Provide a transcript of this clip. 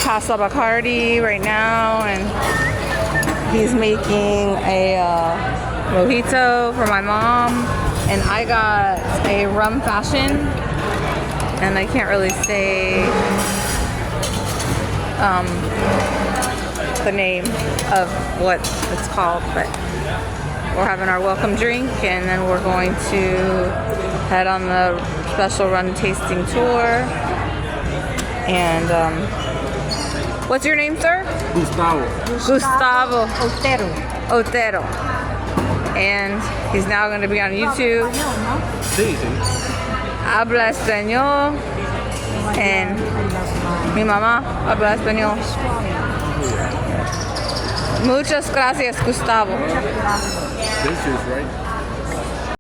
Casa bacardi right now, and he's making a mojito for my mom, and I got a rum fashion, and I can't really say the name of what it's called, but we're having our welcome drink, and then we're going to head on the special run tasting tour. And what's your name, sir? Gustavo Otero. And he's now going to be on YouTube. Habla español. And mi mamá habla español. Muchas gracias, Gustavo. This is right.